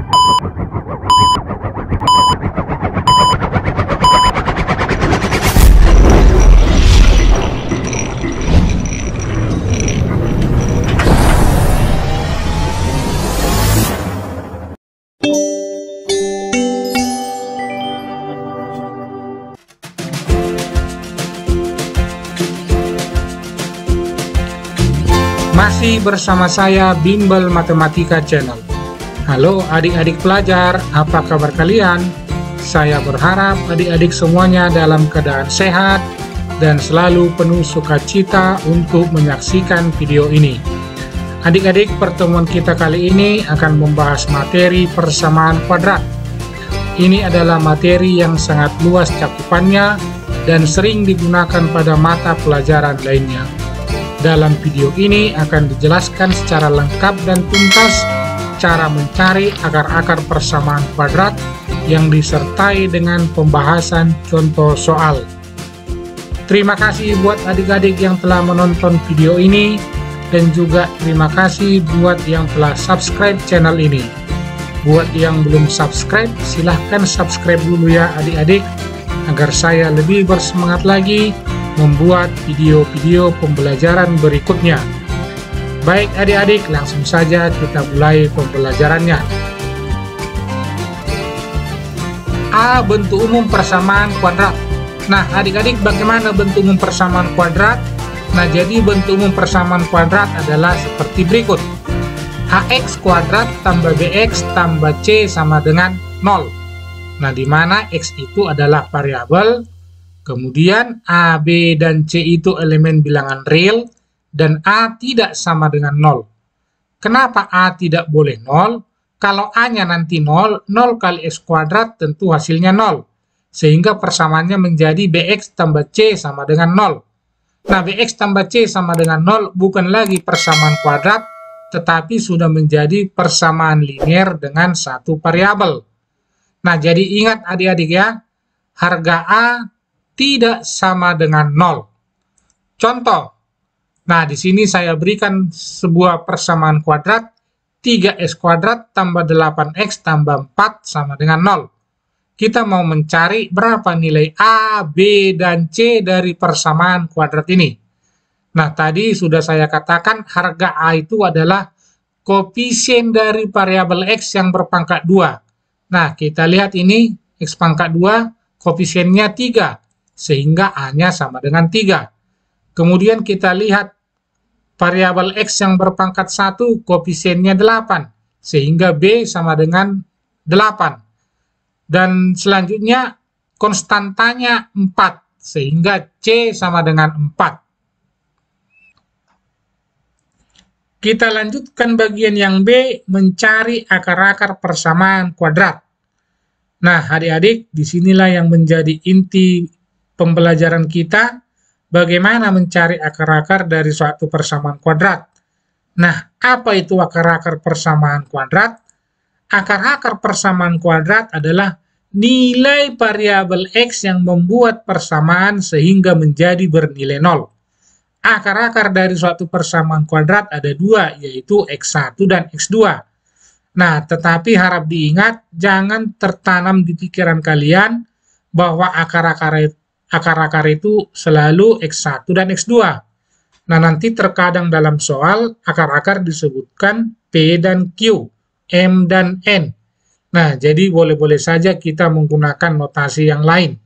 Masih bersama saya Bimbel Matematika Channel. Halo adik-adik pelajar, apa kabar kalian? Saya berharap adik-adik semuanya dalam keadaan sehat dan selalu penuh sukacita untuk menyaksikan video ini. Adik-adik, pertemuan kita kali ini akan membahas materi persamaan kuadrat. Ini adalah materi yang sangat luas cakupannya dan sering digunakan pada mata pelajaran lainnya. Dalam video ini akan dijelaskan secara lengkap dan tuntas cara mencari akar-akar persamaan kuadrat yang disertai dengan pembahasan contoh soal. Terima kasih buat adik-adik yang telah menonton video ini dan juga terima kasih buat yang telah subscribe channel ini. Buat yang belum subscribe, silahkan subscribe dulu ya adik-adik agar saya lebih bersemangat lagi membuat video-video pembelajaran berikutnya. Baik adik-adik, langsung saja kita mulai pembelajarannya. A. Bentuk umum persamaan kuadrat. Nah adik-adik, bagaimana bentuk umum persamaan kuadrat? Nah jadi bentuk umum persamaan kuadrat adalah seperti berikut. AX kuadrat tambah BX tambah C sama dengan 0. Nah di mana X itu adalah variabel, kemudian A, B, dan C itu elemen bilangan real, dan A tidak sama dengan 0. Kenapa A tidak boleh 0? Kalau A-nya nanti 0, 0 kali X kuadrat tentu hasilnya 0. Sehingga persamaannya menjadi BX tambah C sama dengan 0. Nah, BX tambah C sama dengan 0 bukan lagi persamaan kuadrat, tetapi sudah menjadi persamaan linier dengan satu variabel. Nah, jadi ingat adik-adik ya, harga A tidak sama dengan 0. Contoh, nah di sini saya berikan sebuah persamaan kuadrat 3x kuadrat tambah 8x tambah 4 sama dengan 0. Kita mau mencari berapa nilai A, B, dan C dari persamaan kuadrat ini. Nah tadi sudah saya katakan harga A itu adalah koefisien dari variabel X yang berpangkat 2. Nah kita lihat ini X pangkat 2 koefisiennya 3. Sehingga A-nya sama dengan 3. Kemudian kita lihat variabel X yang berpangkat 1 koefisiennya 8. Sehingga B sama dengan 8. Dan selanjutnya konstantanya 4. Sehingga C sama dengan 4. Kita lanjutkan bagian yang B, mencari akar-akar persamaan kuadrat. Nah adik-adik, disinilah yang menjadi inti pembelajaran kita, bagaimana mencari akar-akar dari suatu persamaan kuadrat. Nah, apa itu akar-akar persamaan kuadrat? Akar-akar persamaan kuadrat adalah nilai variabel X yang membuat persamaan sehingga menjadi bernilai 0. Akar-akar dari suatu persamaan kuadrat ada dua, yaitu X1 dan X2. Nah, tetapi harap diingat, jangan tertanam di pikiran kalian bahwa akar-akar itu selalu X1 dan X2. Nah, nanti terkadang dalam soal, akar-akar disebutkan P dan Q, M dan N. Nah, jadi boleh-boleh saja kita menggunakan notasi yang lain.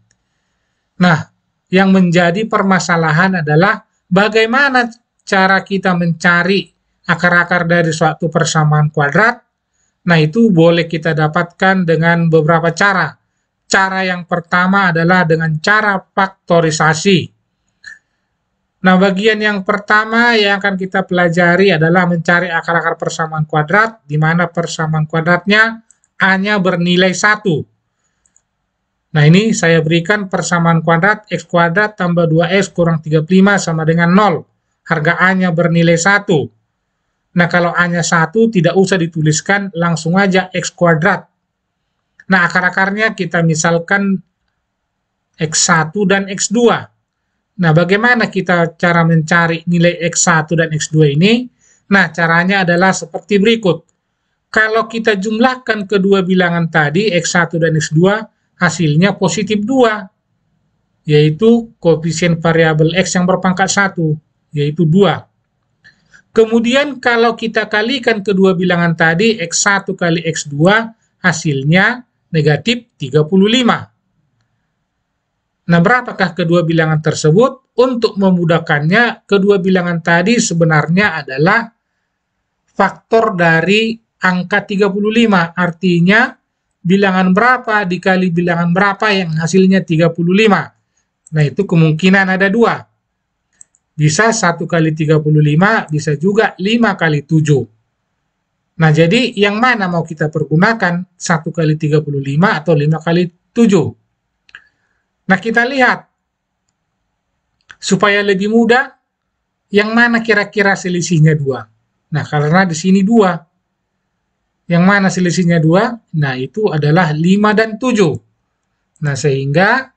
Nah, yang menjadi permasalahan adalah bagaimana cara kita mencari akar-akar dari suatu persamaan kuadrat. Nah, itu boleh kita dapatkan dengan beberapa cara. Cara yang pertama adalah dengan cara faktorisasi. Nah, bagian yang pertama yang akan kita pelajari adalah mencari akar-akar persamaan kuadrat, di mana persamaan kuadratnya A-nya bernilai 1. Nah, ini saya berikan persamaan kuadrat X kuadrat tambah 2X kurang 35 sama dengan 0. Harga A-nya bernilai 1. Nah, kalau A-nya 1 tidak usah dituliskan, langsung aja X kuadrat. Nah, akar-akarnya kita misalkan X1 dan X2. Nah, bagaimana kita cara mencari nilai X1 dan X2 ini? Nah, caranya adalah seperti berikut. Kalau kita jumlahkan kedua bilangan tadi, X1 dan X2, hasilnya positif 2, yaitu koefisien variabel X yang berpangkat 1, yaitu 2. Kemudian kalau kita kalikan kedua bilangan tadi, X1 kali X2, hasilnya negatif 35. Nah, berapakah kedua bilangan tersebut? Untuk memudahkannya, kedua bilangan tadi sebenarnya adalah faktor dari angka 35, artinya bilangan berapa dikali bilangan berapa yang hasilnya 35. Nah, itu kemungkinan ada 2. Bisa 1 kali 35, bisa juga 5 kali 7. Nah, jadi yang mana mau kita pergunakan? 1 kali 35 atau 5 kali 7? Nah, kita lihat. Supaya lebih mudah, yang mana kira-kira selisihnya 2? Nah, karena di sini 2. Yang mana selisihnya 2? Nah, itu adalah 5 dan 7. Nah, sehingga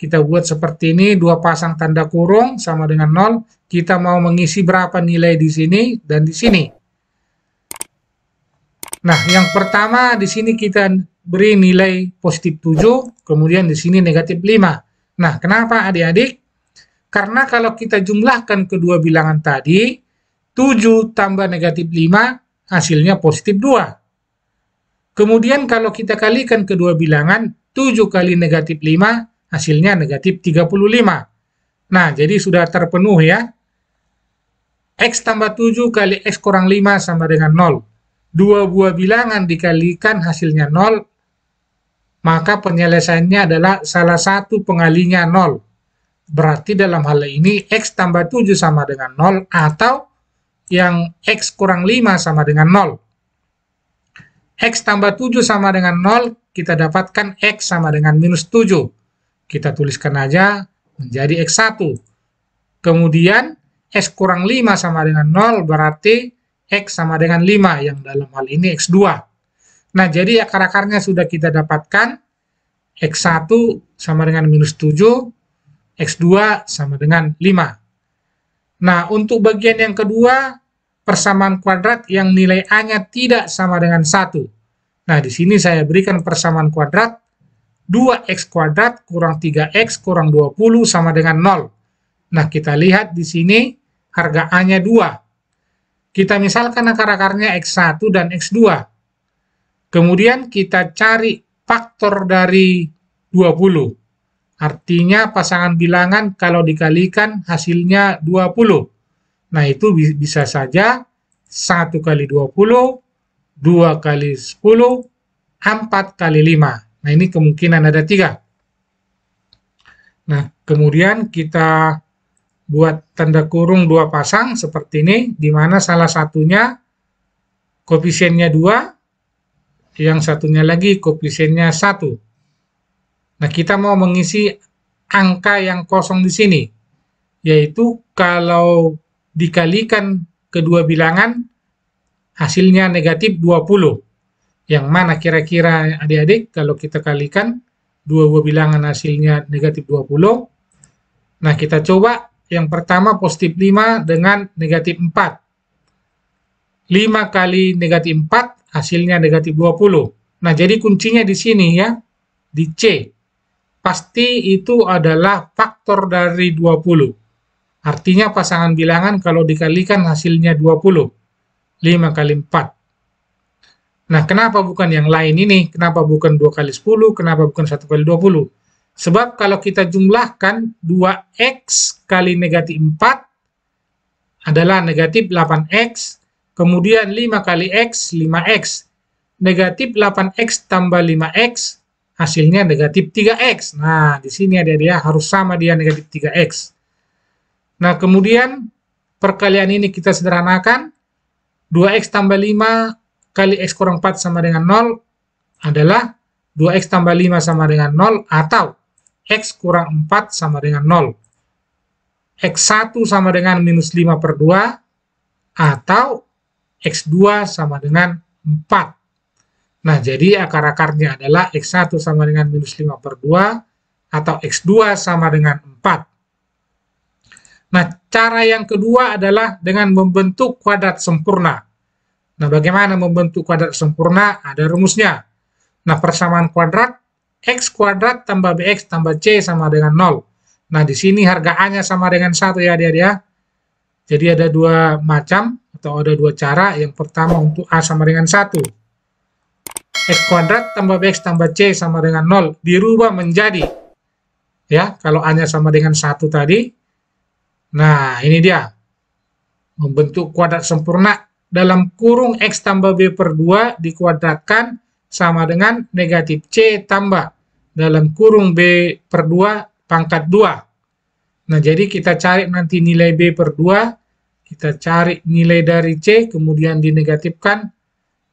kita buat seperti ini, 2 pasang tanda kurung sama dengan 0. Kita mau mengisi berapa nilai di sini dan di sini. Nah, yang pertama di sini kita beri nilai positif 7, kemudian di sini negatif 5. Nah, kenapa adik-adik? Karena kalau kita jumlahkan kedua bilangan tadi, 7 tambah negatif 5, hasilnya positif 2. Kemudian kalau kita kalikan kedua bilangan, 7 kali negatif 5, hasilnya negatif 35. Nah, jadi sudah terpenuh ya. X tambah 7 kali X kurang 5 sama dengan 0. Dua buah bilangan dikalikan hasilnya 0, maka penyelesaiannya adalah salah satu pengalinya 0. Berarti dalam hal ini X tambah 7 sama dengan 0, atau yang X kurang 5 sama dengan 0. X tambah 7 sama dengan 0, kita dapatkan X sama dengan minus 7. Kita tuliskan aja menjadi X1. Kemudian X kurang 5 sama dengan 0, berarti X sama dengan 5, yang dalam hal ini X2. Nah, jadi akar-akarnya sudah kita dapatkan. X1 sama dengan minus 7, X2 sama dengan 5. Nah, untuk bagian yang kedua, persamaan kuadrat yang nilai A-nya tidak sama dengan 1. Nah, di sini saya berikan persamaan kuadrat 2x kuadrat kurang 3x kurang 20 sama dengan 0. Nah, kita lihat di sini harga A-nya 2. Kita misalkan akar-akarnya X1 dan X2. Kemudian kita cari faktor dari 20. Artinya pasangan bilangan kalau dikalikan hasilnya 20. Nah, itu bisa saja 1 kali 20, 2 kali 10, 4 kali 5. Nah, ini kemungkinan ada 3. Nah, kemudian kita buat tanda kurung 2 pasang seperti ini, di mana salah satunya koefisiennya 2, yang satunya lagi koefisiennya 1. Nah, kita mau mengisi angka yang kosong di sini, yaitu kalau dikalikan kedua bilangan, hasilnya negatif 20. Yang mana kira-kira adik-adik kalau kita kalikan dua buah bilangan hasilnya negatif 20. Nah, kita coba yang pertama positif 5 dengan negatif 4. 5 kali negatif 4 hasilnya negatif 20. Nah, jadi kuncinya di sini ya, di C. Pasti itu adalah faktor dari 20. Artinya pasangan bilangan kalau dikalikan hasilnya 20. 5 kali 4. Nah, kenapa bukan yang lain ini? Kenapa bukan 2 kali 10? Kenapa bukan 1 kali 20? Sebab kalau kita jumlahkan 2x kali negatif 4 adalah negatif 8x, kemudian 5 kali x, 5x. Negatif 8x tambah 5x, hasilnya negatif 3x. Nah, di sini dia harus sama dia negatif 3x. Nah, kemudian perkalian ini kita sederhanakan. 2x tambah 5 kali x kurang 4 sama dengan 0 adalah 2x tambah 5 sama dengan 0, atau x kurang 4 sama dengan 0. X1 sama dengan minus 5 per 2, atau X2 sama dengan 4. Nah, jadi akar-akarnya adalah X1 sama dengan minus 5 per 2, atau X2 sama dengan 4. Nah, cara yang kedua adalah dengan membentuk kuadrat sempurna. Nah, bagaimana membentuk kuadrat sempurna? Ada rumusnya. Nah, persamaan kuadrat, X kuadrat tambah BX tambah C sama dengan 0. Nah, di sini harga A-nya sama dengan 1 ya, adik-adik ya. Jadi ada dua macam, atau ada dua cara. Yang pertama untuk A sama dengan 1. X kuadrat tambah BX tambah C sama dengan 0. Dirubah menjadi, ya, kalau A-nya sama dengan 1 tadi. Nah, ini dia. Membentuk kuadrat sempurna dalam kurung X tambah B per 2 dikuadratkan sama dengan negatif C tambah dalam kurung B per 2 pangkat 2. Nah, jadi kita cari nanti nilai B per 2, kita cari nilai dari C, kemudian dinegatifkan,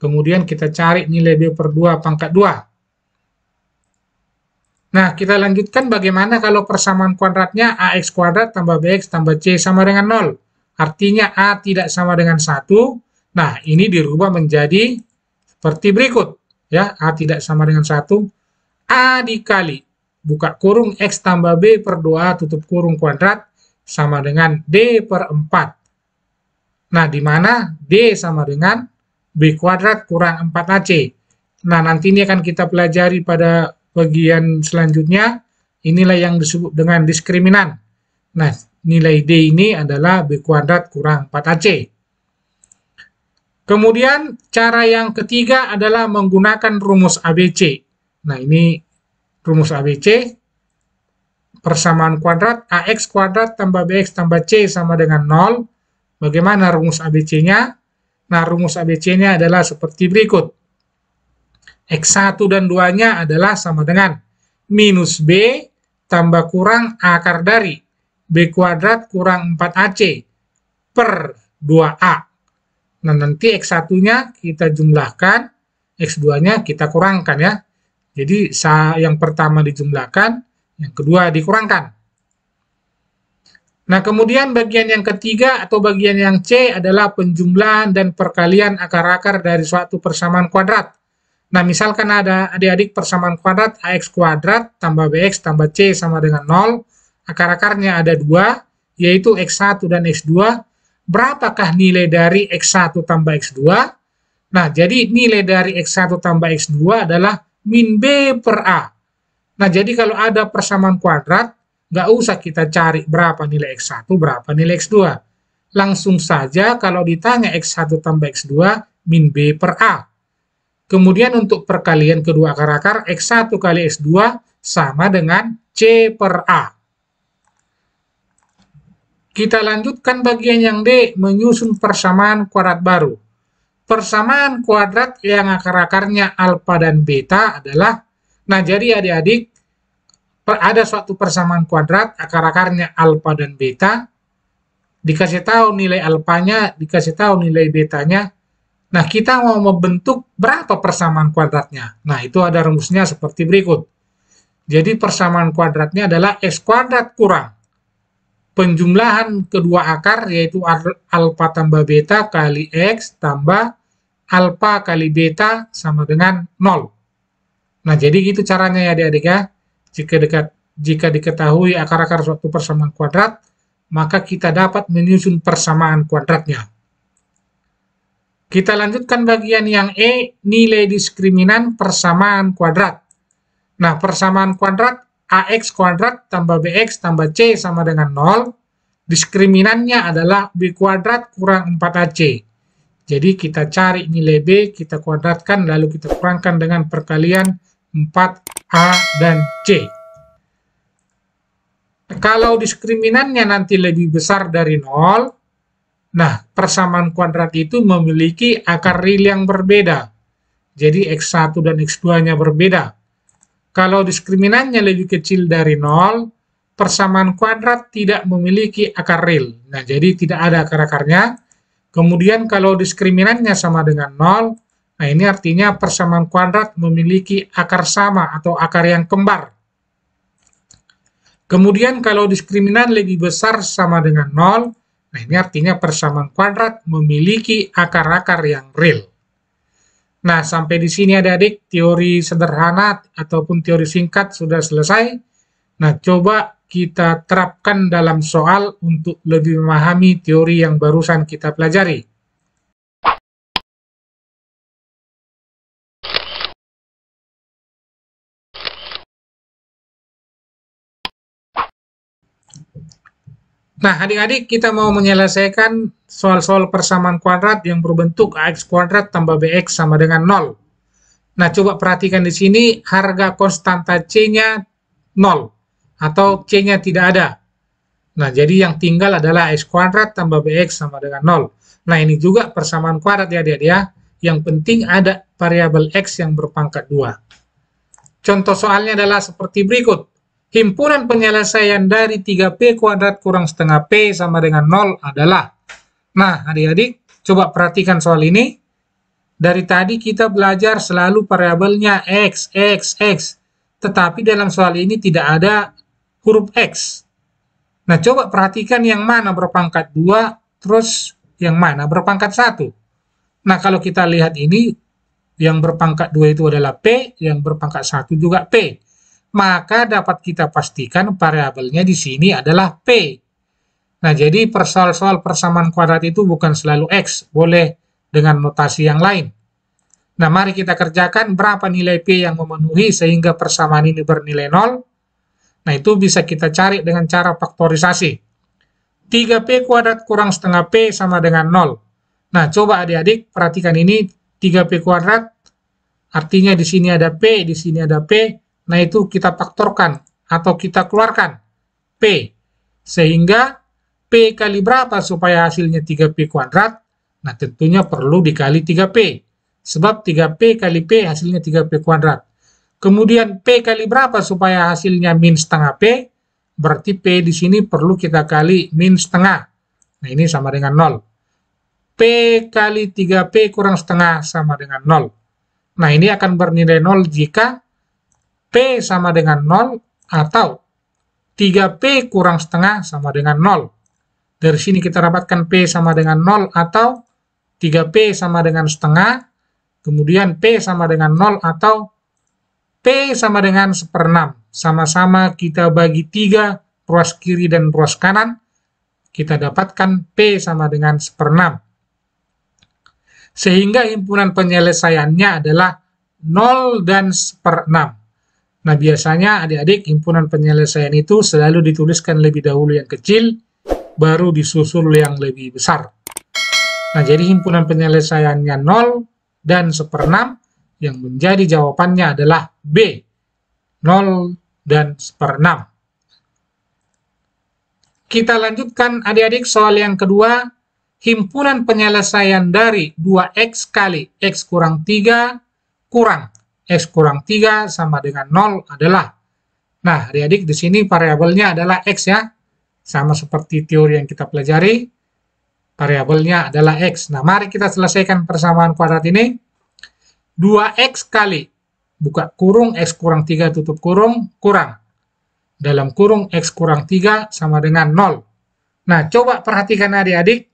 kemudian kita cari nilai B per 2 pangkat 2. Nah, kita lanjutkan bagaimana kalau persamaan kuadratnya AX kuadrat tambah BX tambah C sama dengan 0. Artinya A tidak sama dengan 1. Nah, ini dirubah menjadi seperti berikut. Ya, A tidak sama dengan 1. A dikali, buka kurung, X tambah B per 2, tutup kurung kuadrat, sama dengan D per 4. Nah, di mana D sama dengan B kuadrat kurang 4AC. Nah, nanti ini akan kita pelajari pada bagian selanjutnya. Inilah yang disebut dengan diskriminan. Nah, nilai D ini adalah B kuadrat kurang 4AC. Kemudian, cara yang ketiga adalah menggunakan rumus ABC. Nah, ini rumus ABC. Persamaan kuadrat AX kuadrat tambah BX tambah C sama dengan 0. Bagaimana rumus ABC-nya? Nah, rumus ABC-nya adalah seperti berikut. X1 dan 2-nya adalah sama dengan minus B tambah kurang akar dari B kuadrat kurang 4AC per 2A. Nah, nanti X1-nya kita jumlahkan, X2-nya kita kurangkan ya. Jadi, yang pertama dijumlahkan, yang kedua dikurangkan. Nah, kemudian bagian yang ketiga atau bagian yang C adalah penjumlahan dan perkalian akar-akar dari suatu persamaan kuadrat. Nah, misalkan ada adik-adik persamaan kuadrat AX kuadrat tambah BX tambah C sama dengan 0. Akar-akarnya ada 2, yaitu X1 dan X2. Berapakah nilai dari X1 tambah X2? Nah, jadi nilai dari X1 tambah X2 adalah min B per A. Nah, jadi kalau ada persamaan kuadrat, nggak usah kita cari berapa nilai X1, berapa nilai X2. Langsung saja kalau ditanya X1 tambah X2, min B per A. Kemudian untuk perkalian kedua akar-akar, X1 kali X2 sama dengan C per A. Kita lanjutkan bagian yang D, menyusun persamaan kuadrat baru. Persamaan kuadrat yang akar-akarnya alfa dan beta adalah, nah jadi adik-adik, ada suatu persamaan kuadrat, akar-akarnya alfa dan beta, dikasih tahu nilai alfanya, dikasih tahu nilai betanya. Nah, kita mau membentuk berapa persamaan kuadratnya? Nah, itu ada rumusnya seperti berikut. Jadi, persamaan kuadratnya adalah X kuadrat kurang penjumlahan kedua akar, yaitu alfa tambah beta kali X tambah alfa kali beta sama dengan 0. Nah, jadi gitu caranya ya adik-adik ya. Jika diketahui akar-akar suatu persamaan kuadrat, maka kita dapat menyusun persamaan kuadratnya. Kita lanjutkan bagian yang E, nilai diskriminan persamaan kuadrat. Nah, persamaan kuadrat AX kuadrat tambah BX tambah C sama dengan 0. Diskriminannya adalah B kuadrat kurang 4AC. Jadi kita cari nilai B, kita kuadratkan, lalu kita kurangkan dengan perkalian 4A dan C. Kalau diskriminannya nanti lebih besar dari 0, nah, persamaan kuadrat itu memiliki akar real yang berbeda. Jadi, X1 dan X2-nya berbeda. Kalau diskriminannya lebih kecil dari 0, persamaan kuadrat tidak memiliki akar real. Nah, jadi tidak ada akar-akarnya. Kemudian, kalau diskriminannya sama dengan 0, nah ini artinya persamaan kuadrat memiliki akar sama atau akar yang kembar. Kemudian, kalau diskriminan lebih besar sama dengan 0, nah, ini artinya persamaan kuadrat memiliki akar-akar yang real. Nah, sampai di sini adik-adik, teori sederhana ataupun teori singkat sudah selesai. Nah, coba kita terapkan dalam soal untuk lebih memahami teori yang barusan kita pelajari. Nah, adik-adik, kita mau menyelesaikan soal-soal persamaan kuadrat yang berbentuk ax kuadrat tambah bx sama dengan 0. Nah, coba perhatikan di sini harga konstanta C-nya 0 atau C-nya tidak ada. Nah, jadi yang tinggal adalah x kuadrat tambah bx sama dengan 0. Nah, ini juga persamaan kuadrat ya, adik-adik ya. Yang penting ada variabel x yang berpangkat 2. Contoh soalnya adalah seperti berikut. Himpunan penyelesaian dari 3P kuadrat kurang setengah P sama dengan 0 adalah. Nah, adik-adik, coba perhatikan soal ini. Dari tadi kita belajar selalu variabelnya X, X, X. Tetapi dalam soal ini tidak ada huruf X. Nah, coba perhatikan yang mana berpangkat 2, terus yang mana berpangkat 1. Nah, kalau kita lihat ini, yang berpangkat 2 itu adalah P, yang berpangkat 1 juga P. Maka dapat kita pastikan variabelnya di sini adalah P. Nah, jadi soal-soal persamaan kuadrat itu bukan selalu X, boleh dengan notasi yang lain. Nah, mari kita kerjakan berapa nilai P yang memenuhi sehingga persamaan ini bernilai 0. Nah, itu bisa kita cari dengan cara faktorisasi. 3P kuadrat kurang setengah P sama dengan 0. Nah, coba adik-adik perhatikan ini, 3P kuadrat, artinya di sini ada P, di sini ada P. Nah, itu kita faktorkan atau kita keluarkan P. Sehingga P kali berapa supaya hasilnya 3P kuadrat? Nah, tentunya perlu dikali 3P. Sebab 3P kali P hasilnya 3P kuadrat. Kemudian P kali berapa supaya hasilnya min setengah P? Berarti P di sini perlu kita kali min setengah. Nah, ini sama dengan 0. P kali 3P kurang setengah sama dengan 0. Nah, ini akan bernilai 0 jika P sama dengan 0 atau 3P kurang setengah sama dengan 0. Dari sini kita dapatkan P sama dengan 0 atau 3P sama dengan setengah, kemudian P sama dengan 0 atau P sama dengan 1/6. Sama-sama kita bagi 3, ruas kiri dan ruas kanan, kita dapatkan P sama dengan 1/6. Sehingga himpunan penyelesaiannya adalah 0 dan 1/6. Nah, biasanya adik-adik himpunan penyelesaian itu selalu dituliskan lebih dahulu yang kecil, baru disusul yang lebih besar. Nah, jadi himpunan penyelesaiannya 0 dan 1/6, yang menjadi jawabannya adalah B, 0 dan 1/6. Kita lanjutkan adik-adik soal yang kedua, himpunan penyelesaian dari 2x kali x kurang 3 kurang x kurang 3 sama dengan 0 adalah. Nah, adik-adik di sini variabelnya adalah x ya. Sama seperti teori yang kita pelajari, variabelnya adalah x. Nah, mari kita selesaikan persamaan kuadrat ini. 2x kali, buka kurung, x kurang 3 tutup kurung, kurang. Dalam kurung x kurang 3 sama dengan 0. Nah, coba perhatikan adik-adik.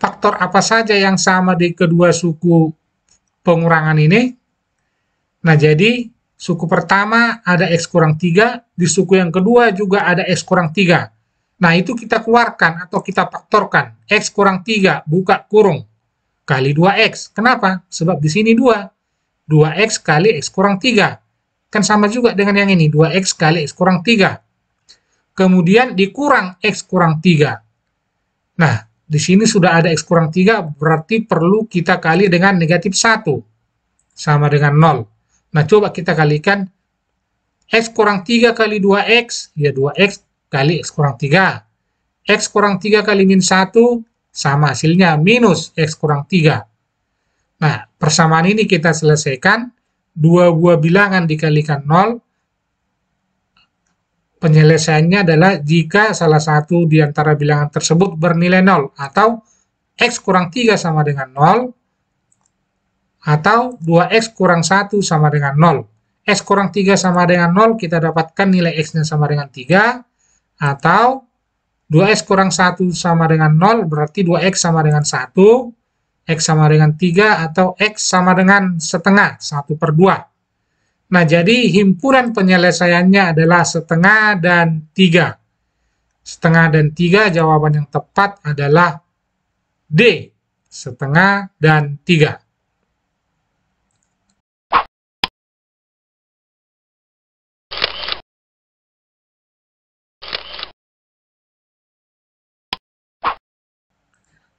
Faktor apa saja yang sama di kedua suku pengurangan ini? Nah, jadi suku pertama ada x kurang 3, di suku yang kedua juga ada x kurang 3. Nah, itu kita keluarkan atau kita faktorkan. X kurang 3, buka kurung, kali 2x. Kenapa? Sebab di sini 2. 2x kali x kurang 3. Kan sama juga dengan yang ini, 2x kali x kurang 3. Kemudian dikurang x kurang 3. Nah, di sini sudah ada x kurang 3, berarti perlu kita kali dengan negatif 1. Sama dengan 0. Nah, coba kita kalikan x kurang 3 kali 2x, ya 2x kali x kurang 3. X kurang 3 kali min 1, sama hasilnya minus x kurang 3. Nah, persamaan ini kita selesaikan. Dua buah bilangan dikalikan 0. Penyelesaiannya adalah jika salah satu di antara bilangan tersebut bernilai 0, atau x kurang 3 sama dengan 0, atau 2x kurang 1 sama dengan 0. X kurang 3 sama dengan 0, kita dapatkan nilai x-nya sama dengan 3, atau 2x kurang 1 sama dengan 0, berarti 2x sama dengan 1, x sama dengan 3, atau x sama dengan setengah, 1/2. Nah, jadi himpunan penyelesaiannya adalah setengah dan 3. Setengah dan 3, jawaban yang tepat adalah D, setengah dan 3.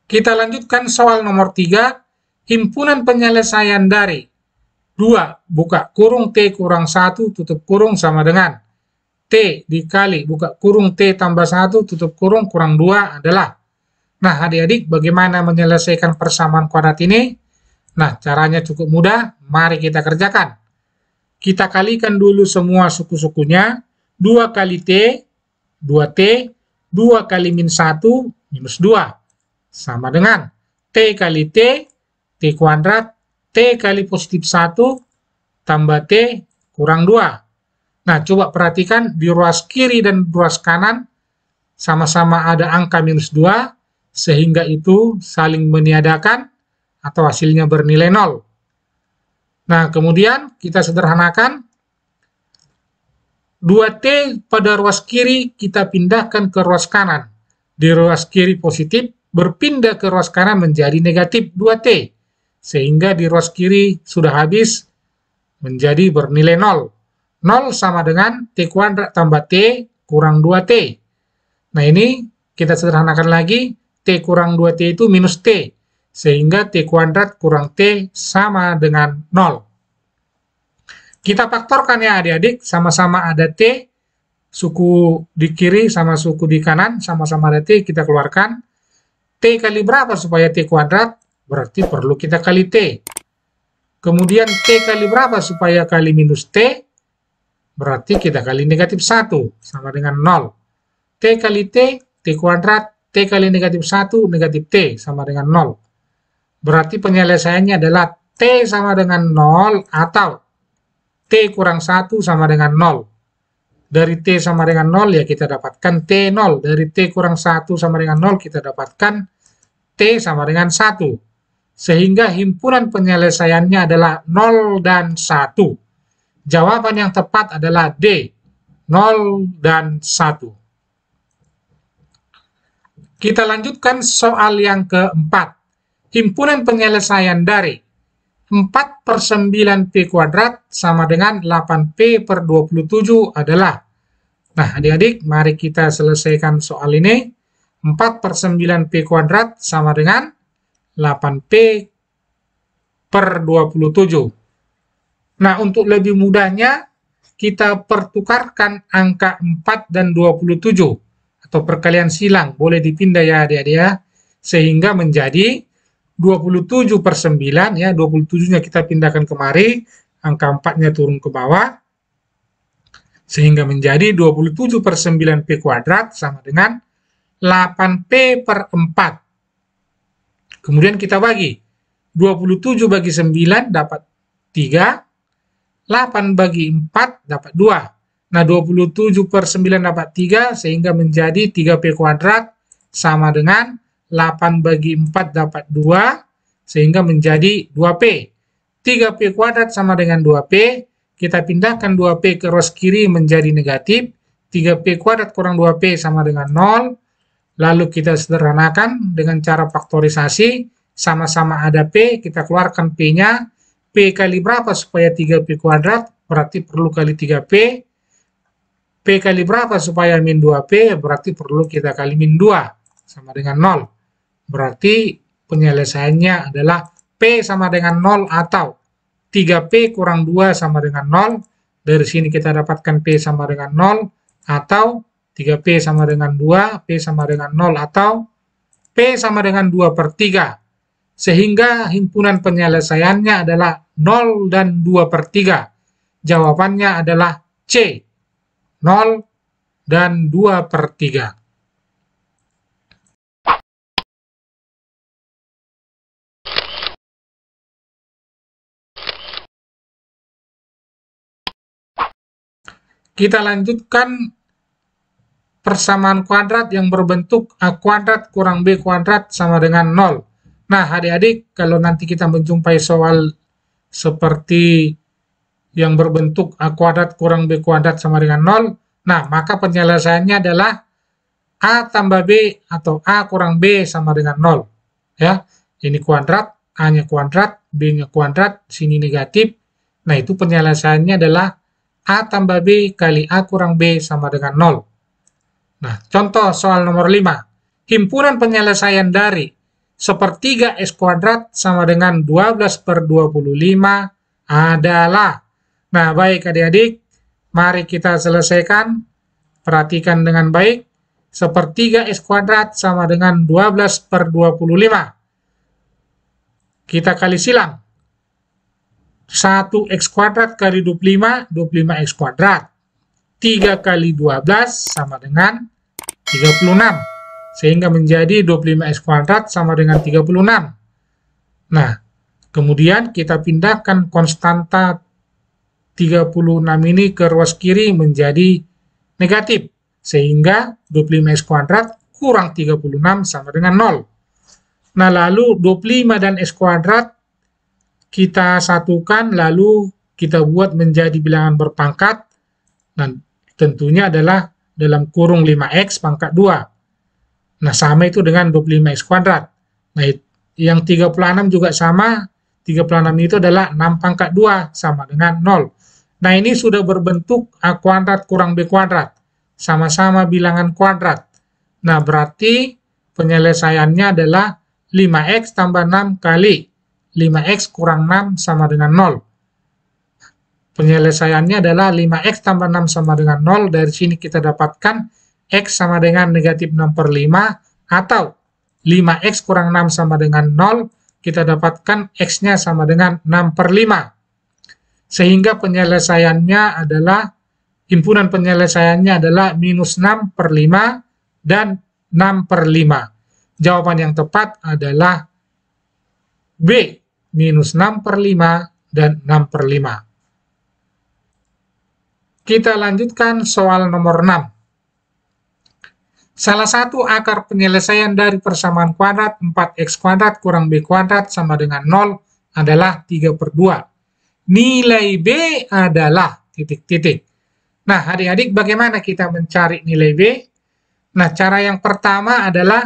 Kita lanjutkan soal nomor 3, himpunan penyelesaian dari 2 buka kurung T kurang 1 tutup kurung sama dengan T dikali buka kurung T tambah 1 tutup kurung kurang 2 adalah. Nah, adik-adik, bagaimana menyelesaikan persamaan kuadrat ini? Nah, caranya cukup mudah, mari kita kerjakan. Kita kalikan dulu semua suku-sukunya, 2 kali T, 2T, 2 kali min 1, minus 2. Sama dengan T kali T, T kuadrat, T kali positif 1, tambah T, kurang 2. Nah, coba perhatikan di ruas kiri dan ruas kanan, sama-sama ada angka minus 2, sehingga itu saling meniadakan, atau hasilnya bernilai 0. Nah, kemudian kita sederhanakan, 2T pada ruas kiri kita pindahkan ke ruas kanan. Di ruas kiri positif, berpindah ke ruas kanan menjadi negatif 2T. Sehingga di ruas kiri sudah habis menjadi bernilai 0. 0 sama dengan T kuadrat tambah T kurang 2T. Nah, ini kita sederhanakan lagi, T kurang 2T itu minus T. Sehingga T kuadrat kurang T sama dengan 0. Kita faktorkan ya adik-adik, sama-sama ada T, suku di kiri sama suku di kanan, sama-sama ada T, kita keluarkan. T kali berapa supaya T kuadrat? Berarti perlu kita kali T. Kemudian T kali berapa supaya kali minus T? Berarti kita kali negatif 1, sama dengan 0. T kali T, T kuadrat, T kali negatif 1, negatif T, sama dengan 0. Berarti penyelesaiannya adalah T sama dengan 0 atau T kurang 1 sama dengan 0. Dari T sama dengan 0 ya kita dapatkan T0. Dari T kurang 1 sama dengan 0 kita dapatkan T sama dengan 1. Sehingga himpunan penyelesaiannya adalah 0 dan 1. Jawaban yang tepat adalah D, 0 dan 1. Kita lanjutkan soal yang keempat. Himpunan penyelesaian dari 4/9P kuadrat sama dengan 8P per 27 adalah. Nah, adik-adik, mari kita selesaikan soal ini. 4/9P kuadrat sama dengan 8P per 27. Nah, untuk lebih mudahnya, kita pertukarkan angka 4 dan 27, atau perkalian silang, boleh dipindah ya adik-adik ya, sehingga menjadi 27/9, ya, 27-nya kita pindahkan kemari, angka 4-nya turun ke bawah, sehingga menjadi 27/9P kuadrat sama dengan 8P per 4. Kemudian kita bagi, 27 bagi 9 dapat 3, 8 bagi 4 dapat 2. Nah, 27/9 dapat 3, sehingga menjadi 3P kuadrat sama dengan 8 bagi 4 dapat 2, sehingga menjadi 2P. 3P kuadrat sama dengan 2P, kita pindahkan 2P ke ruas kiri menjadi negatif, 3P kuadrat kurang 2P sama dengan 0, lalu kita sederhanakan dengan cara faktorisasi, sama-sama ada P, kita keluarkan P-nya, P kali berapa supaya 3P kuadrat? Berarti perlu kali 3P. P kali berapa supaya min 2P? Berarti perlu kita kali min 2, sama dengan 0. Berarti penyelesaiannya adalah P sama dengan 0 atau 3P kurang 2 sama dengan 0. Dari sini kita dapatkan P sama dengan 0 atau 3P sama dengan 2, P sama dengan 0 atau P sama dengan 2/3. Sehingga himpunan penyelesaiannya adalah 0 dan 2/3. Jawabannya adalah C, 0 dan 2/3. Kita lanjutkan persamaan kuadrat yang berbentuk A kuadrat kurang B kuadrat sama dengan 0. Nah, adik-adik, kalau nanti kita menjumpai soal seperti yang berbentuk A kuadrat kurang B kuadrat sama dengan 0, nah, maka penyelesaiannya adalah A tambah B atau A kurang B sama dengan 0. Ya, ini kuadrat, A-nya kuadrat, B-nya kuadrat, sini negatif. Nah, itu penyelesaiannya adalah A tambah B kali A kurang B sama dengan 0. Nah, contoh soal nomor 5. Himpunan penyelesaian dari sepertiga X kuadrat sama dengan 12 per 25 adalah. Nah, baik adik-adik, mari kita selesaikan. Perhatikan dengan baik. Sepertiga X kuadrat sama dengan 12 per 25. Kita kali silang. 1X kuadrat kali 25, 25X kuadrat. 3 kali 12 sama dengan 36. Sehingga menjadi 25X kuadrat sama dengan 36. Nah, kemudian kita pindahkan konstanta 36 ini ke ruas kiri menjadi negatif. Sehingga 25X kuadrat kurang 36 sama dengan 0. Nah, lalu 25 dan X kuadrat kita satukan, lalu kita buat menjadi bilangan berpangkat. Nah, tentunya adalah dalam kurung 5X pangkat 2. Nah, sama itu dengan 25X kuadrat. Nah, yang 36 juga sama. 36 itu adalah 6 pangkat 2 sama dengan 0. Nah, ini sudah berbentuk A kuadrat kurang B kuadrat. Sama-sama bilangan kuadrat. Nah, berarti penyelesaiannya adalah 5X tambah 6 kali 5X kurang 6 sama dengan 0. Penyelesaiannya adalah 5X tambah 6 sama dengan 0. Dari sini kita dapatkan X sama dengan negatif 6 per 5. Atau 5X kurang 6 sama dengan 0. Kita dapatkan X-nya sama dengan 6 per 5. Sehingga penyelesaiannya adalah, himpunan penyelesaiannya adalah minus 6 per 5 dan 6 per 5. Jawaban yang tepat adalah B, minus 6 per 5 dan 6 per 5. Kita lanjutkan soal nomor 6. Salah satu akar penyelesaian dari persamaan kuadrat 4X kuadrat kurang B kuadrat sama dengan 0 adalah 3 per 2. Nilai B adalah titik-titik. Nah, adik-adik, bagaimana kita mencari nilai B? Nah, cara yang pertama adalah,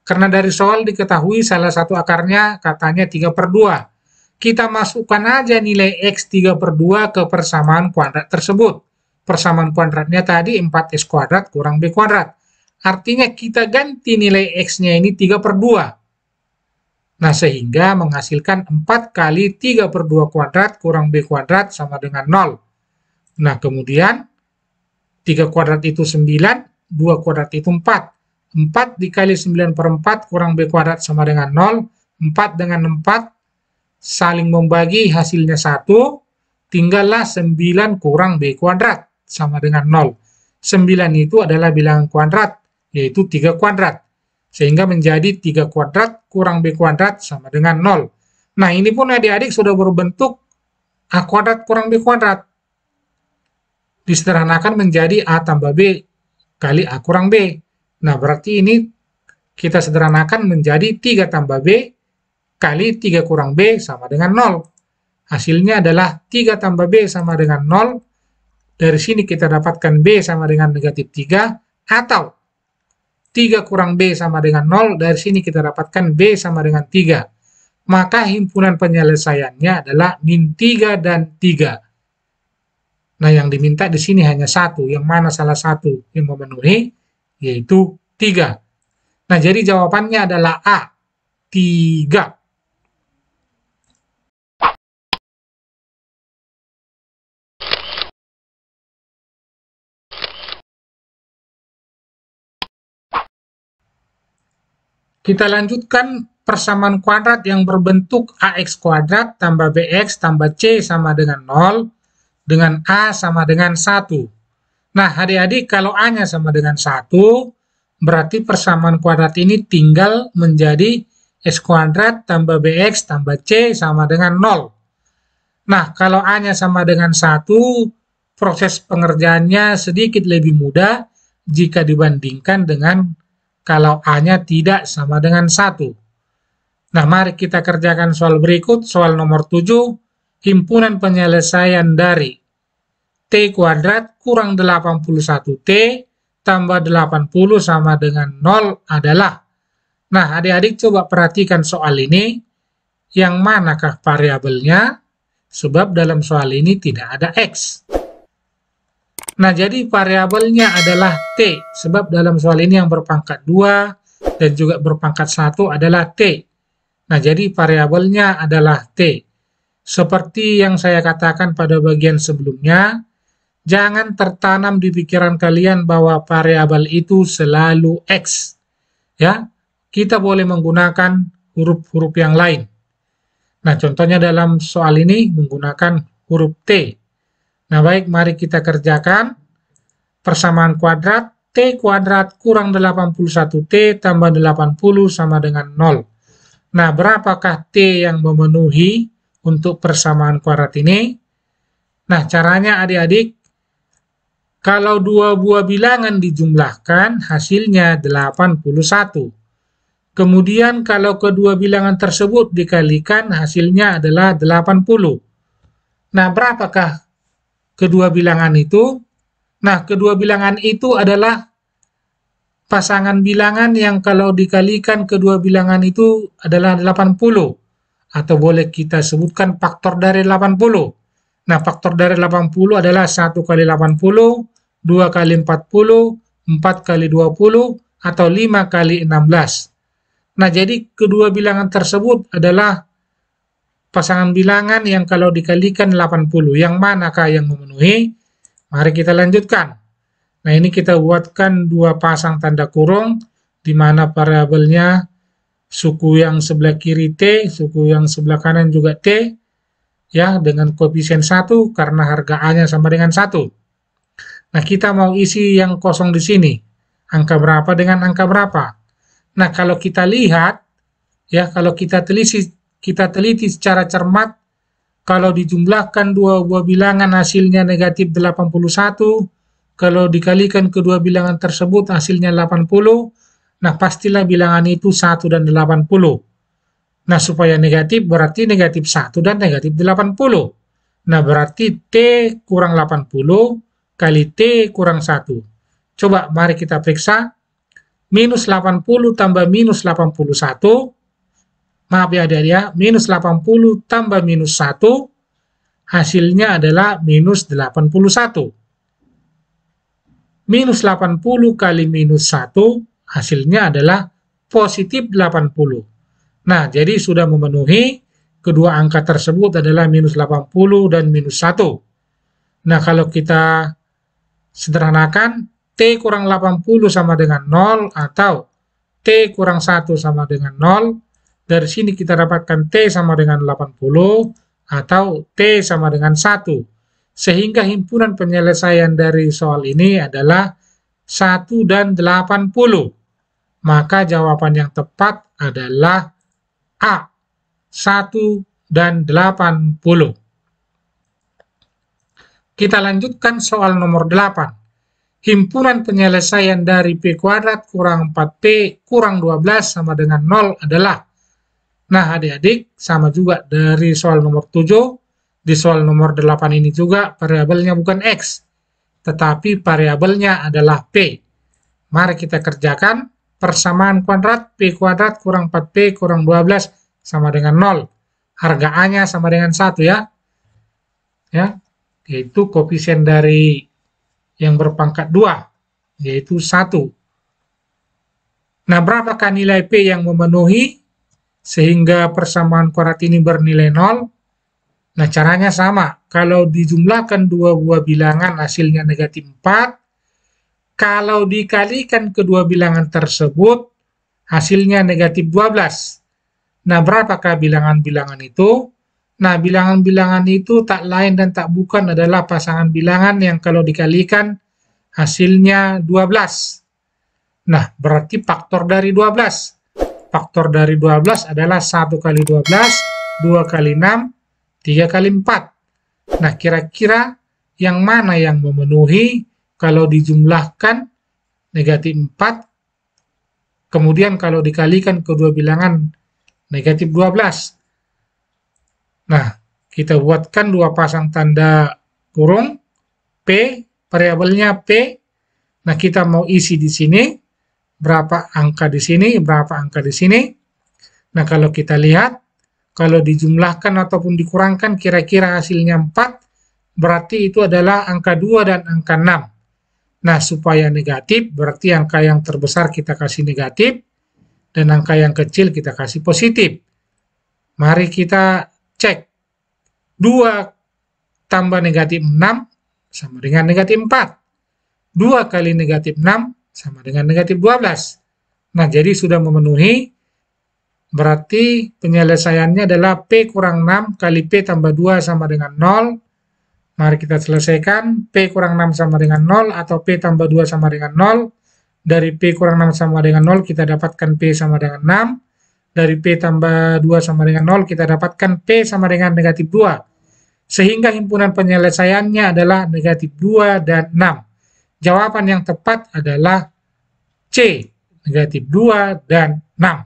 karena dari soal diketahui salah satu akarnya katanya 3 per 2. Kita masukkan aja nilai X 3 per 2 ke persamaan kuadrat tersebut. Persamaan kuadratnya tadi 4X kuadrat kurang B kuadrat. Artinya kita ganti nilai X-nya ini 3 per 2. Nah, sehingga menghasilkan 4 kali 3 per 2 kuadrat kurang B kuadrat sama dengan 0. Nah, kemudian 3 kuadrat itu 9, 2 kuadrat itu 4. 4 dikali 9 per 4 kurang B kuadrat sama dengan 0. 4 dengan 4 saling membagi, hasilnya 1. Tinggallah 9 kurang B kuadrat sama dengan 0. 9 itu adalah bilangan kuadrat, yaitu 3 kuadrat. Sehingga menjadi 3 kuadrat kurang B kuadrat sama dengan 0. Nah, ini pun adik-adik sudah berbentuk A kuadrat kurang B kuadrat. Disederhanakan menjadi A tambah B kali A kurang B. Nah, berarti ini kita sederhanakan menjadi 3 tambah B kali 3 kurang B sama dengan 0. Hasilnya adalah 3 tambah B sama dengan 0. Dari sini kita dapatkan B sama dengan negatif 3, atau 3 kurang B sama dengan 0, dari sini kita dapatkan B sama dengan 3. Maka himpunan penyelesaiannya adalah min 3 dan 3. Nah, yang diminta di sini hanya 1, yang mana salah satu yang memenuhi, yaitu 3. Nah, jadi jawabannya adalah A, 3. Kita lanjutkan persamaan kuadrat yang berbentuk AX kuadrat tambah BX tambah C sama dengan 0 dengan A sama dengan 1. Nah, adik-adik, kalau A-nya sama dengan 1, berarti persamaan kuadrat ini tinggal menjadi X kuadrat tambah BX tambah C sama dengan 0. Nah, kalau A-nya sama dengan 1, proses pengerjaannya sedikit lebih mudah jika dibandingkan dengan kalau A-nya tidak sama dengan 1. Nah, mari kita kerjakan soal berikut. Soal nomor 7, himpunan penyelesaian dari T kuadrat kurang 81T tambah 80 sama dengan 0 adalah. Nah, adik-adik coba perhatikan soal ini. Yang manakah variabelnya? Sebab dalam soal ini tidak ada X. Nah, jadi variabelnya adalah T, sebab dalam soal ini yang berpangkat 2 dan juga berpangkat 1 adalah T. Nah, jadi variabelnya adalah T. Seperti yang saya katakan pada bagian sebelumnya, jangan tertanam di pikiran kalian bahwa variabel itu selalu X. Ya, kita boleh menggunakan huruf-huruf yang lain. Nah, contohnya dalam soal ini menggunakan huruf T. Nah, baik, mari kita kerjakan. Persamaan kuadrat, T kuadrat kurang 81T tambah 80 sama dengan 0. Nah, berapakah T yang memenuhi untuk persamaan kuadrat ini? Nah, caranya adik-adik, kalau dua buah bilangan dijumlahkan, hasilnya 81. Kemudian kalau kedua bilangan tersebut dikalikan, hasilnya adalah 80. Nah, berapakah kedua bilangan itu? Nah, kedua bilangan itu adalah pasangan bilangan yang kalau dikalikan kedua bilangan itu adalah 80. Atau boleh kita sebutkan faktor dari 80. Nah, faktor dari 80 adalah 1 kali 80, 2 kali 40, 4 kali 20, atau 5 kali 16. Nah, jadi kedua bilangan tersebut adalah pasangan bilangan yang kalau dikalikan 80. Yang manakah yang memenuhi? Mari kita lanjutkan. Nah, ini kita buatkan dua pasang tanda kurung, di mana variabelnya suku yang sebelah kiri T, suku yang sebelah kanan juga T, ya, dengan koefisien 1 karena harga A-nya sama dengan 1. Nah, kita mau isi yang kosong di sini. Angka berapa dengan angka berapa? Nah, kalau kita lihat, ya, kalau kita teliti secara cermat, kalau dijumlahkan dua buah bilangan hasilnya negatif 81, kalau dikalikan kedua bilangan tersebut hasilnya 80, nah pastilah bilangan itu 1 dan 80. Nah, supaya negatif berarti negatif 1 dan negatif 80. Nah, berarti T kurang 80 kali T kurang 1. Coba mari kita periksa. Minus 80 tambah minus 81. Maaf ya adik-adik ya, minus 80 tambah minus 1. Hasilnya adalah minus 81. Minus 80 kali minus 1, hasilnya adalah positif 80. Nah, jadi sudah memenuhi kedua angka tersebut adalah minus 80 dan minus 1. Nah, kalau kita sederhanakan, T kurang 80 sama dengan 0, atau T kurang 1 sama dengan 0. Dari sini kita dapatkan T sama dengan 80, atau T sama dengan 1. Sehingga himpunan penyelesaian dari soal ini adalah 1 dan 80. Maka jawaban yang tepat adalah A, 1 dan 80. Kita lanjutkan soal nomor 8. Himpunan penyelesaian dari P kuadrat kurang 4P kurang 12 sama dengan 0 adalah. Nah, adik-adik, sama juga dari soal nomor 7. Di soal nomor 8 ini juga variabelnya bukan X, tetapi variabelnya adalah P. Mari kita kerjakan. Persamaan kuadrat P kuadrat kurang 4P kurang 12 sama dengan 0. Harga A-nya sama dengan 1 ya. Ya, yaitu koefisien dari yang berpangkat 2, yaitu 1. Nah, berapakah nilai P yang memenuhi sehingga persamaan kuadrat ini bernilai 0? Nah, caranya sama. Kalau dijumlahkan dua buah bilangan hasilnya negatif 4. Kalau dikalikan kedua bilangan tersebut hasilnya negatif 12. Nah, berapakah bilangan-bilangan itu? Nah, bilangan-bilangan itu tak lain dan tak bukan adalah pasangan bilangan yang kalau dikalikan hasilnya 12. Nah, berarti faktor dari 12. Faktor dari 12 adalah 1 kali 12, 2 kali 6, 3 kali 4. Nah, kira-kira yang mana yang memenuhi kalau dijumlahkan negatif 4, kemudian kalau dikalikan kedua bilangan negatif 12. Nah, kita buatkan dua pasang tanda kurung, P, variabelnya P. Nah, kita mau isi di sini, berapa angka di sini, berapa angka di sini. Nah, kalau kita lihat, kalau dijumlahkan ataupun dikurangkan kira-kira hasilnya 4, berarti itu adalah angka 2 dan angka 6. Nah, supaya negatif, berarti angka yang terbesar kita kasih negatif, dan angka yang kecil kita kasih positif. Mari kita cek. 2 tambah negatif 6 sama dengan negatif 4. 2 kali negatif 6 sama dengan negatif 12. Nah, jadi sudah memenuhi, berarti penyelesaiannya adalah P kurang 6 kali P tambah 2 sama dengan 0. Mari kita selesaikan. P kurang 6 sama dengan 0 atau P tambah 2 sama dengan 0. Dari P kurang 6 sama dengan 0 kita dapatkan P sama dengan 6. Dari P tambah 2 sama dengan 0 kita dapatkan P sama dengan negatif 2. Sehingga himpunan penyelesaiannya adalah negatif 2 dan 6. Jawaban yang tepat adalah C, negatif 2 dan 6.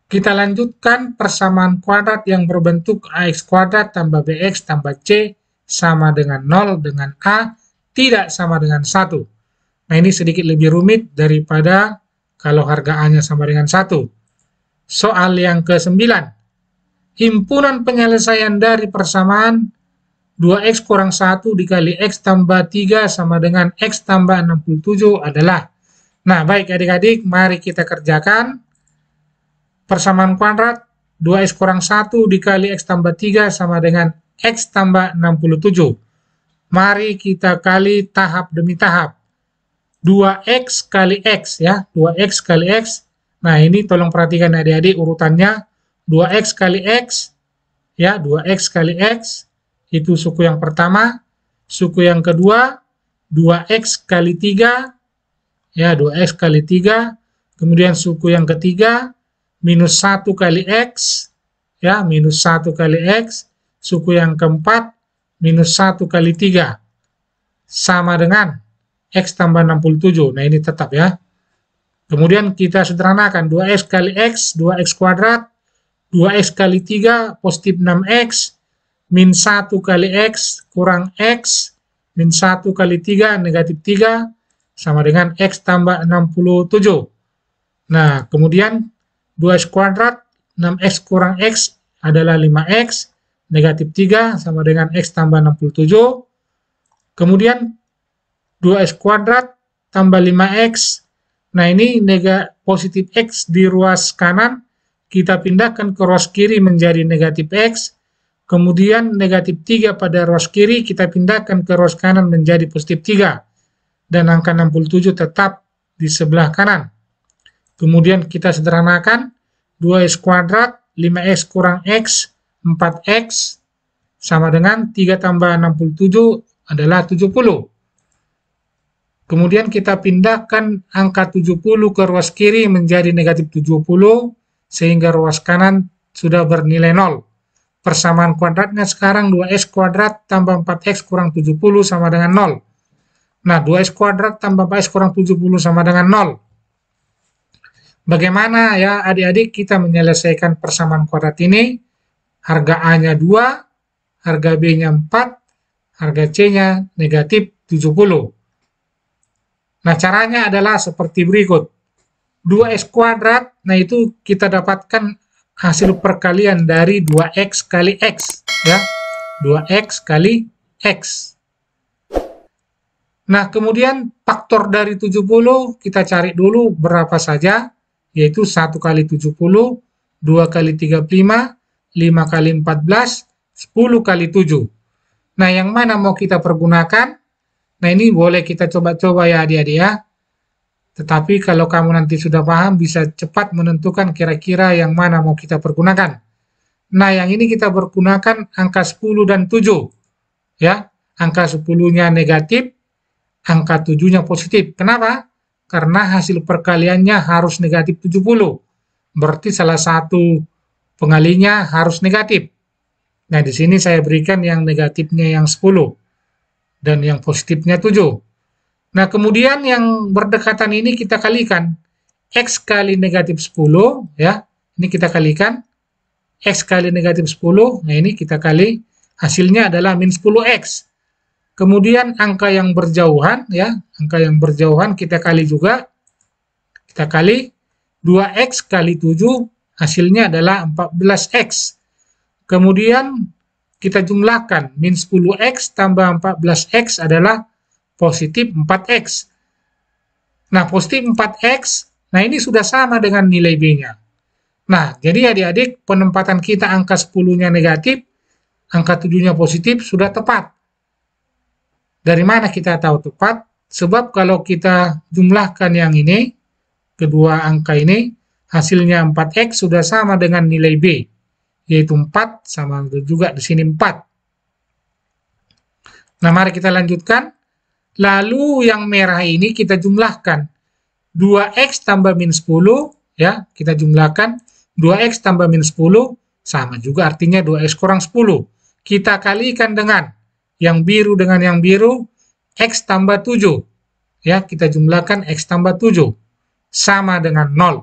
Kita lanjutkan persamaan kuadrat yang berbentuk AX kuadrat tambah BX tambah C sama dengan 0 dengan A tidak sama dengan 1. Nah, ini sedikit lebih rumit daripada kalau harga A-nya sama dengan 1. Soal yang ke-9. Himpunan penyelesaian dari persamaan 2X kurang 1 dikali X tambah 3 sama dengan X tambah 67 adalah. Nah, baik adik-adik, mari kita kerjakan. Persamaan kuadrat 2X kurang 1 dikali X tambah 3 sama dengan X tambah 67. Mari kita kali tahap demi tahap. 2X kali X ya, 2X kali X. Nah, ini tolong perhatikan adik-adik urutannya. 2X kali X, ya, 2X kali X, itu suku yang pertama. Suku yang kedua, 2X kali 3, ya, 2X kali 3. Kemudian suku yang ketiga, minus 1 kali X, ya, minus 1 kali X. Suku yang keempat, minus 1 kali 3, sama dengan X tambah 67. Nah, ini tetap ya. Kemudian kita sederhanakan. 2X kali X, 2X kuadrat. 2X kali 3, positif 6X. Min 1 kali X, kurang X. Min 1 kali 3, negatif 3. Sama dengan X tambah 67. Nah, kemudian 2X kuadrat, 6X kurang X adalah 5X. Negatif 3 sama dengan X tambah 67. Kemudian 2X kuadrat tambah 5X. Nah, ini positif X di ruas kanan. Kita pindahkan ke ruas kiri menjadi negatif X. Kemudian negatif 3 pada ruas kiri kita pindahkan ke ruas kanan menjadi positif 3. Dan angka 67 tetap di sebelah kanan. Kemudian kita sederhanakan. 2X kuadrat, 5X kurang X, 4X, sama dengan 3 tambah 67 adalah 70. Kemudian kita pindahkan angka 70 ke ruas kiri menjadi negatif 70, sehingga ruas kanan sudah bernilai 0. Persamaan kuadratnya sekarang 2X kuadrat tambah 4X kurang 70 sama dengan 0. Nah, 2X kuadrat tambah 4X kurang 70 sama dengan 0. Bagaimana ya adik-adik kita menyelesaikan persamaan kuadrat ini? Harga A-nya 2, harga B-nya 4, harga C-nya negatif 70. Nah, caranya adalah seperti berikut. 2X kuadrat, nah itu kita dapatkan hasil perkalian dari 2X kali X. Ya, 2X kali X. Nah, kemudian faktor dari 70 kita cari dulu berapa saja, yaitu 1 kali 70, 2 kali 35, 5 kali 14, 10 kali 7. Nah, yang mana mau kita pergunakan? Nah, ini boleh kita coba-coba ya adik-adik ya. Tetapi kalau kamu nanti sudah paham, bisa cepat menentukan kira-kira yang mana mau kita pergunakan. Nah, yang ini kita pergunakan angka 10 dan 7. Ya, angka 10-nya negatif, angka 7-nya positif. Kenapa? Karena hasil perkaliannya harus negatif 70. Berarti salah satu pengalinya harus negatif. Nah, di sini saya berikan yang negatifnya yang 10 dan yang positifnya 7. Nah, kemudian yang berdekatan ini kita kalikan. X kali negatif 10, ya. Ini kita kalikan. X kali negatif 10, nah ini kita kali. Hasilnya adalah min 10X. Kemudian angka yang berjauhan, ya, angka yang berjauhan kita kali juga. Kita kali 2X kali 7, hasilnya adalah 14X. Kemudian kita jumlahkan, min 10x tambah 14x adalah positif 4x. Nah, positif 4x, nah ini sudah sama dengan nilai B-nya. Nah, jadi adik-adik, penempatan kita angka 10-nya negatif, angka 7-nya positif, sudah tepat. Dari mana kita tahu tepat? Sebab kalau kita jumlahkan yang ini, kedua angka ini, hasilnya 4x sudah sama dengan nilai B, yaitu 4, sama juga di sini 4. Nah, mari kita lanjutkan. Lalu yang merah ini kita jumlahkan. 2x tambah min 10, ya, kita jumlahkan. 2x tambah min 10, sama juga artinya 2x kurang 10. Kita kalikan dengan yang biru dengan yang biru, x tambah 7. Ya, kita jumlahkan x tambah 7, sama dengan 0.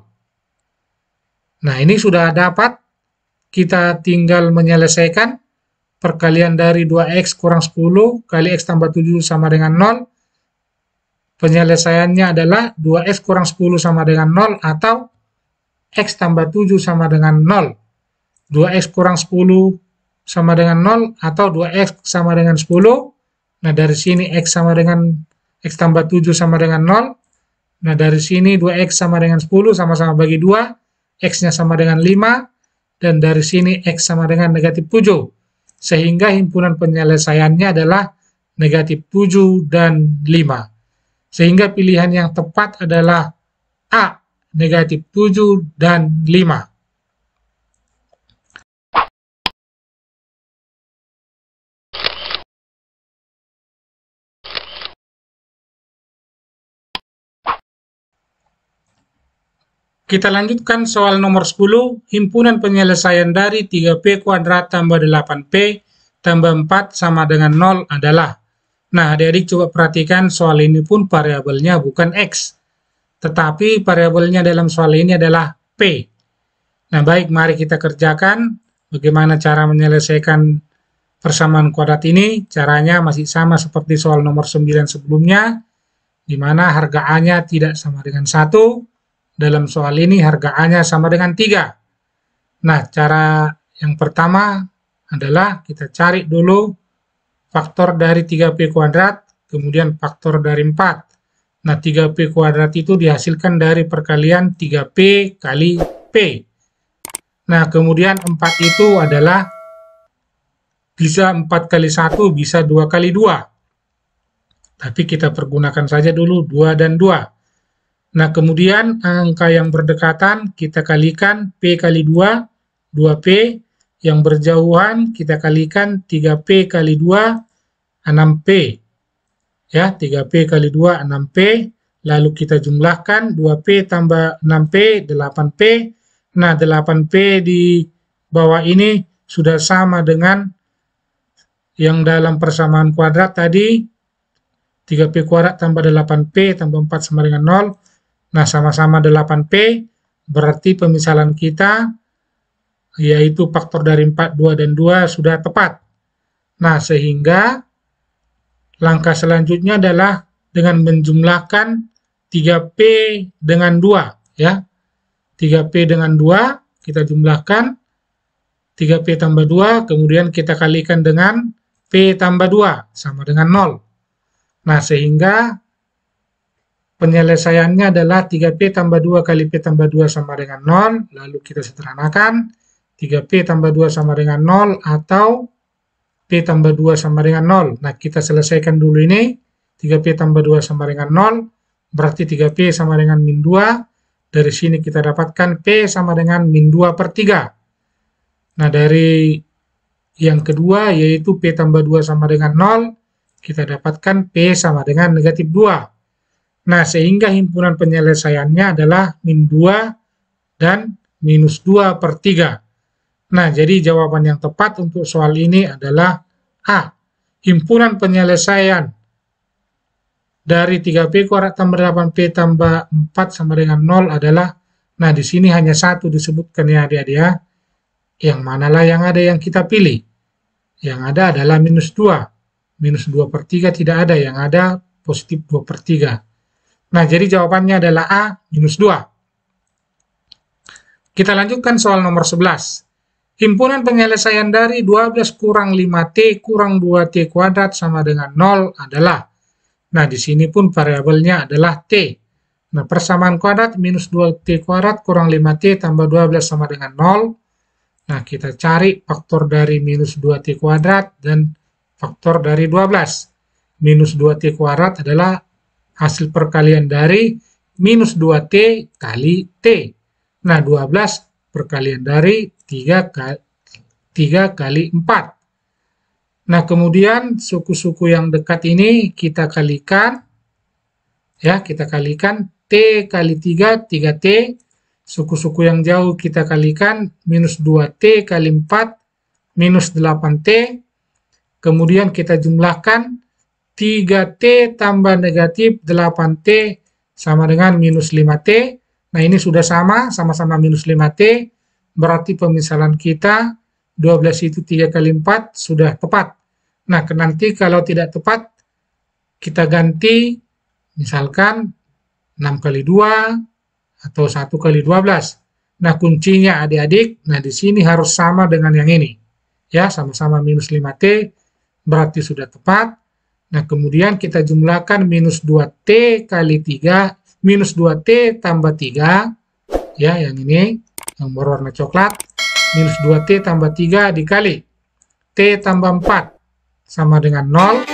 Nah, ini sudah dapat. Kita tinggal menyelesaikan. Perkalian dari 2x kurang 10 kali x tambah 7 sama dengan 0. Penyelesaiannya adalah 2x kurang 10 sama dengan 0 atau x tambah 7 sama dengan 0. 2x kurang 10 sama dengan 0 atau 2x sama dengan 10. Nah, dari sini x sama dengan x tambah 7 sama dengan 0. Nah, dari sini 2x sama dengan 10 sama-sama bagi 2. X-nya sama dengan 5. Dan dari sini x sama dengan negatif 7. Sehingga himpunan penyelesaiannya adalah negatif 7 dan 5. Sehingga pilihan yang tepat adalah A, negatif 7 dan 5. Kita lanjutkan soal nomor 10, himpunan penyelesaian dari 3p kuadrat tambah 8p tambah 4 sama dengan 0 adalah. Nah, adik-adik coba perhatikan soal ini pun variabelnya bukan x, tetapi variabelnya dalam soal ini adalah p. Nah, baik, mari kita kerjakan bagaimana cara menyelesaikan persamaan kuadrat ini. Caranya masih sama seperti soal nomor 9 sebelumnya, di mana harga A-nya tidak sama dengan 1. Dalam soal ini harga A-nya sama dengan 3. Nah, cara yang pertama adalah kita cari dulu faktor dari 3p kuadrat, kemudian faktor dari 4. Nah, 3p kuadrat itu dihasilkan dari perkalian 3p kali p. Nah, kemudian 4 itu adalah bisa 4 kali 1, bisa 2 kali 2. Tapi kita pergunakan saja dulu 2 dan 2. Nah, kemudian angka yang berdekatan kita kalikan P kali 2, 2P. Yang berjauhan kita kalikan 3P kali 2, 6P. Ya, 3P kali 2, 6P. Lalu kita jumlahkan 2P tambah 6P, 8P. Nah, 8P di bawah ini sudah sama dengan yang dalam persamaan kuadrat tadi. 3P kuadrat tambah 8P tambah 4 sama dengan 0. Nah, sama-sama 8P, berarti pemisalan kita, yaitu faktor dari 4, 2, dan 2, sudah tepat. Nah, sehingga langkah selanjutnya adalah dengan menjumlahkan 3P dengan 2. Ya. 3P dengan 2, kita jumlahkan, 3P tambah 2, kemudian kita kalikan dengan P tambah 2, sama dengan 0. Nah, sehingga penyelesaiannya adalah 3P tambah 2 kali P tambah 2 sama dengan 0, lalu kita sederhanakan, 3P tambah 2 sama dengan 0, atau P tambah 2 sama dengan 0. Nah, kita selesaikan dulu ini, 3P tambah 2 sama dengan 0, berarti 3P sama dengan min 2, dari sini kita dapatkan P sama dengan min 2 per 3. Nah, dari yang kedua, yaitu P tambah 2 sama dengan 0, kita dapatkan P sama dengan negatif 2. Nah, sehingga himpunan penyelesaiannya adalah min 2 dan minus 2 per 3. Nah, jadi jawaban yang tepat untuk soal ini adalah A. Himpunan penyelesaian dari 3P kuadrat tambah 8P tambah 4 sama dengan 0 adalah, nah di sini hanya satu disebutkan ya adik-adik ya. Yang manalah yang ada yang kita pilih? Yang ada adalah minus 2. Minus 2 per 3 tidak ada, yang ada positif 2 per 3. Nah, jadi jawabannya adalah A, minus 2. Kita lanjutkan soal nomor 11. Himpunan penyelesaian dari 12 kurang 5T kurang 2T kuadrat sama dengan 0 adalah, nah di sini pun variabelnya adalah T. Nah, persamaan kuadrat minus 2T kuadrat kurang 5T tambah 12 sama dengan 0. Nah, kita cari faktor dari minus 2T kuadrat dan faktor dari 12. Minus 2T kuadrat adalah hasil perkalian dari minus 2T kali T. Nah, 12 perkalian dari 3 kali 4. Nah, kemudian suku-suku yang dekat ini kita kalikan. Ya, kita kalikan T kali 3, 3T. Suku-suku yang jauh kita kalikan minus 2T kali 4, minus 8T. Kemudian kita jumlahkan 3T tambah negatif 8T sama dengan minus 5T. Nah, ini sudah sama-sama minus 5T, berarti pemisalan kita 12 itu 3 kali 4 sudah tepat. Nah, nanti kalau tidak tepat, kita ganti misalkan 6 kali 2 atau 1 kali 12. Nah, kuncinya adik-adik, nah di sini harus sama dengan yang ini. Ya, sama-sama minus 5T, berarti sudah tepat. Nah, kemudian kita jumlahkan minus 2T kali 3, minus 2T tambah 3, ya yang ini, yang berwarna coklat, minus 2T tambah 3 dikali T tambah 4 sama dengan 0.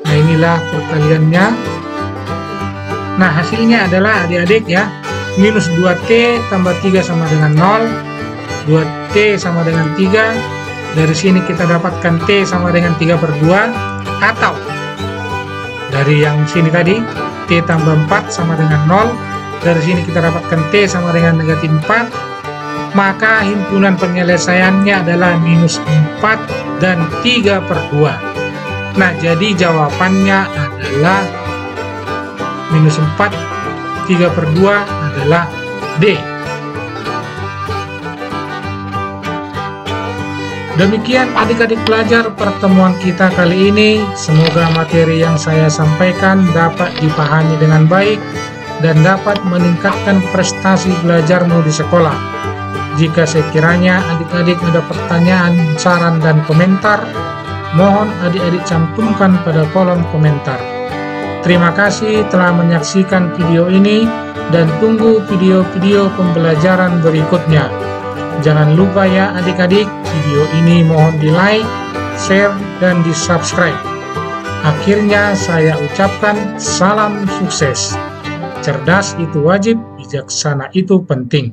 Nah, inilah perkaliannya. Nah, hasilnya adalah adik-adik ya, minus 2T tambah 3 sama dengan 0, 2T sama dengan 3, dari sini kita dapatkan T sama dengan 3/2, atau dari yang sini tadi, T tambah 4 sama dengan 0, dari sini kita dapatkan T sama dengan negatif 4, maka himpunan penyelesaiannya adalah minus 4 dan 3/2. Nah, jadi jawabannya adalah minus 4, 3/2 adalah D. Demikian adik-adik pelajar pertemuan kita kali ini. Semoga materi yang saya sampaikan dapat dipahami dengan baik dan dapat meningkatkan prestasi belajarmu di sekolah. Jika sekiranya adik-adik ada pertanyaan, saran, dan komentar, mohon adik-adik cantumkan pada kolom komentar. Terima kasih telah menyaksikan video ini dan tunggu video-video pembelajaran berikutnya. Jangan lupa ya adik-adik, video ini mohon di-like, share, dan di-subscribe. Akhirnya saya ucapkan salam sukses. Cerdas itu wajib, bijaksana itu penting.